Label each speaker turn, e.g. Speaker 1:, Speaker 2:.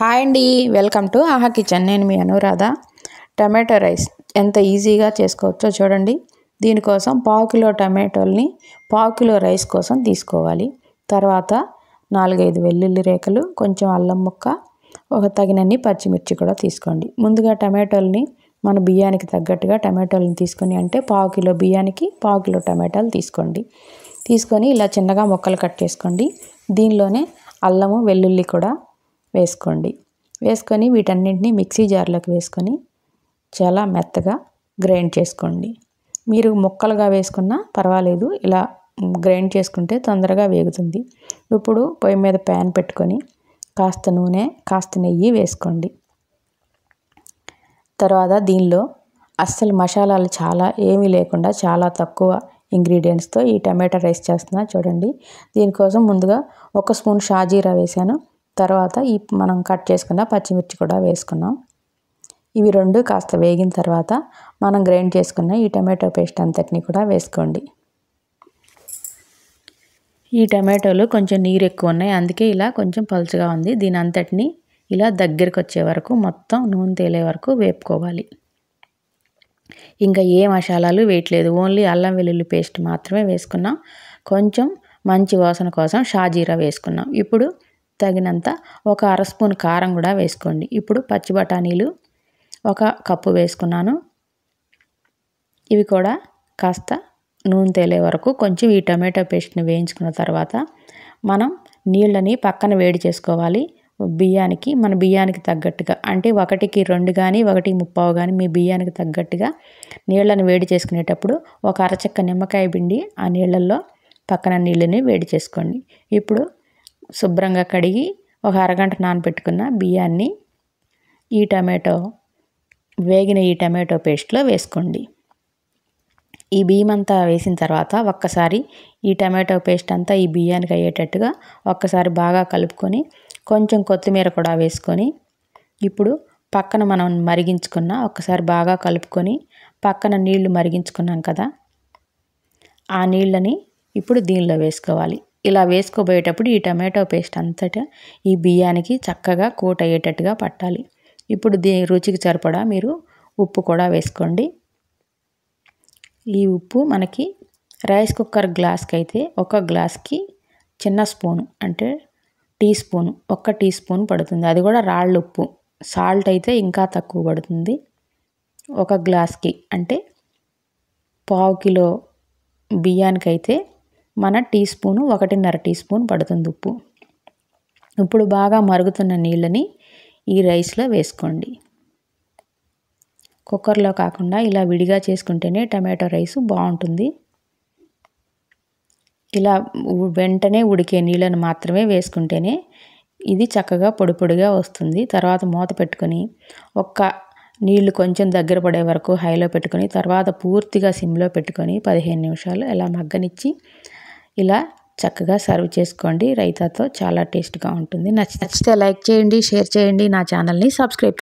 Speaker 1: Hi అండి, welcome to ఆహా kitchen. నేను మీ అనురాధ. టమాటో రైస్ ఎంత ఈజీగా చేసుకోవచ్చో చూడండి. దీనికోసం పావు కిలో టమాటోల్ని పావు కిలో రైస్ కోసం తీసుకోవాలి. తర్వాత 4-5 వెల్లుల్లి రేఖలు, కొంచెం అల్లం ముక్క, ఒక తగినన్ని పచ్చిమిర్చి కూడా తీసుకోండి. ముందుగా టమాటోల్ని మన బియ్యానికి తగ్గట్టుగా టమాటోల్ని తీసుకొని, అంటే పావు కిలో బియ్యానికి పావు కిలో టమాటాలు తీసుకోండి. తీసుకొని ఇలా చిన్నగా ముక్కలు కట్ చేసుకోండి. దీనిలోనే అల్లము వెల్లుల్లి కూడా వేసుకోండి. వేసుకొని వీటన్నింటినీ మిక్సీ జార్లోకి వేసుకొని చాలా మెత్తగా గ్రైండ్ చేసుకోండి. మీరు ముక్కలుగా వేసుకున్నా పర్వాలేదు, ఇలా గ్రైండ్ చేసుకుంటే తొందరగా వేగుతుంది. ఇప్పుడు పొయ్యి మీద ప్యాన్ పెట్టుకొని కాస్త నూనె, కాస్త నెయ్యి వేసుకోండి. తర్వాత దీనిలో అస్సలు మసాలాలు ఏమీ లేకుండా చాలా తక్కువ ఇంగ్రీడియంట్స్తో ఈ టమాటా రైస్ చేస్తున్నా చూడండి. దీనికోసం ముందుగా 1 స్పూన్ షాజీరా వేసాను. తర్వాత మనం కట్ చేసుకున్న పచ్చిమిర్చి కూడా వేసుకున్నాం. ఇవి రెండు కాస్త వేగిన తర్వాత మనం గ్రైండ్ చేసుకున్న ఈ టమాటో పేస్ట్ అంతటిని కూడా వేసుకోండి. ఈ టమాటోలు కొంచెం నీరు ఎక్కువ ఉన్నాయి, అందుకే ఇలా కొంచెం పలుచగా ఉంది. దీని అంతటిని ఇలా దగ్గరికి వచ్చే వరకు, మొత్తం నూనె తేలే వరకు వేపుకోవాలి. ఇంకా ఏ మసాలాలు వేయట్లేదు, ఓన్లీ అల్లం వెల్లుల్లి పేస్ట్ మాత్రమే వేసుకున్నాం. కొంచెం మంచి వాసన కోసం షాజీరా వేసుకున్నాం. ఇప్పుడు తగినంత 1 అర స్పూన్ కారం కూడా వేసుకోండి. ఇప్పుడు పచ్చి బఠానీలు 1 కప్పు వేసుకున్నాను. ఇవి కూడా కాస్త నూనె తేలే వరకు కొంచెం ఈ టమాటో పేస్ట్ని వేయించుకున్న తర్వాత మనం నీళ్ళని పక్కన వేడి చేసుకోవాలి. మన బియ్యానికి తగ్గట్టుగా, అంటే 1కి 2 కానీ 1:30 కానీ మీ బియ్యానికి తగ్గట్టుగా నీళ్ళని వేడి చేసుకునేటప్పుడు 1 అరచెక్క నిమ్మకాయ పిండి ఆ నీళ్ళల్లో పక్కన నీళ్ళని వేడి చేసుకోండి. ఇప్పుడు శుభ్రంగా కడిగి 1 అరగంట నానబెట్టుకున్న బియ్యాన్ని వేగిన ఈ టమాటో పేస్ట్లో వేసుకోండి. ఈ బియ్యం అంతా వేసిన తర్వాత ఒక్కసారి ఈ టమాటో పేస్ట్ అంతా ఈ బియ్యానికి అయ్యేటట్టుగా ఒక్కసారి బాగా కలుపుకొని కొంచెం కొత్తిమీర కూడా వేసుకొని, ఇప్పుడు పక్కన మనం మరిగించుకున్న ఒక్కసారి బాగా కలుపుకొని పక్కన నీళ్లు మరిగించుకున్నాం కదా, ఆ నీళ్ళని ఇప్పుడు దీనిలో వేసుకోవాలి. ఇలా వేసుకోబోయేటప్పుడు ఈ టమాటో పేస్ట్ అంతటా ఈ బియ్యానికి చక్కగా కోట్ అయ్యేటట్టుగా పట్టాలి. ఇప్పుడు రుచికి సరిపడా మీరు ఉప్పు కూడా వేసుకోండి. ఈ ఉప్పు మనకి రైస్ కుక్కర్ గ్లాస్కి అయితే 1 గ్లాస్కి చిన్న స్పూను, అంటే టీ స్పూను, 1 టీ స్పూన్ పడుతుంది. అది కూడా రాళ్ళ ఉప్పు. సాల్ట్ అయితే ఇంకా తక్కువ పడుతుంది. 1 గ్లాస్కి అంటే పావు కిలో బియ్యానికైతే మన టీ స్పూను 1.5 టీ స్పూన్ పడుతుంది ఉప్పు. ఇప్పుడు బాగా మరుగుతున్న నీళ్ళని ఈ రైస్లో వేసుకోండి. కుక్కర్లో కాకుండా ఇలా విడిగా చేసుకుంటేనే టమాటో రైస్ బాగుంటుంది. ఇలా వెంటనే ఉడికే నీళ్ళను మాత్రమే వేసుకుంటేనే ఇది చక్కగా పొడి పొడిగా వస్తుంది. తర్వాత మూత పెట్టుకొని నీళ్లు కొంచెం దగ్గర పడే వరకు హైలో పెట్టుకొని, తర్వాత పూర్తిగా సిమ్లో పెట్టుకొని 15 నిమిషాలు ఇలా మగ్గనిచ్చి ఇలా చక్కగా సర్వ్ చేసుకోండి. రైతాతో చాలా టేస్ట్గా ఉంటుంది. నచ్చితే లైక్ చేయండి, షేర్ చేయండి, నా ఛానల్ని సబ్స్క్రైబ్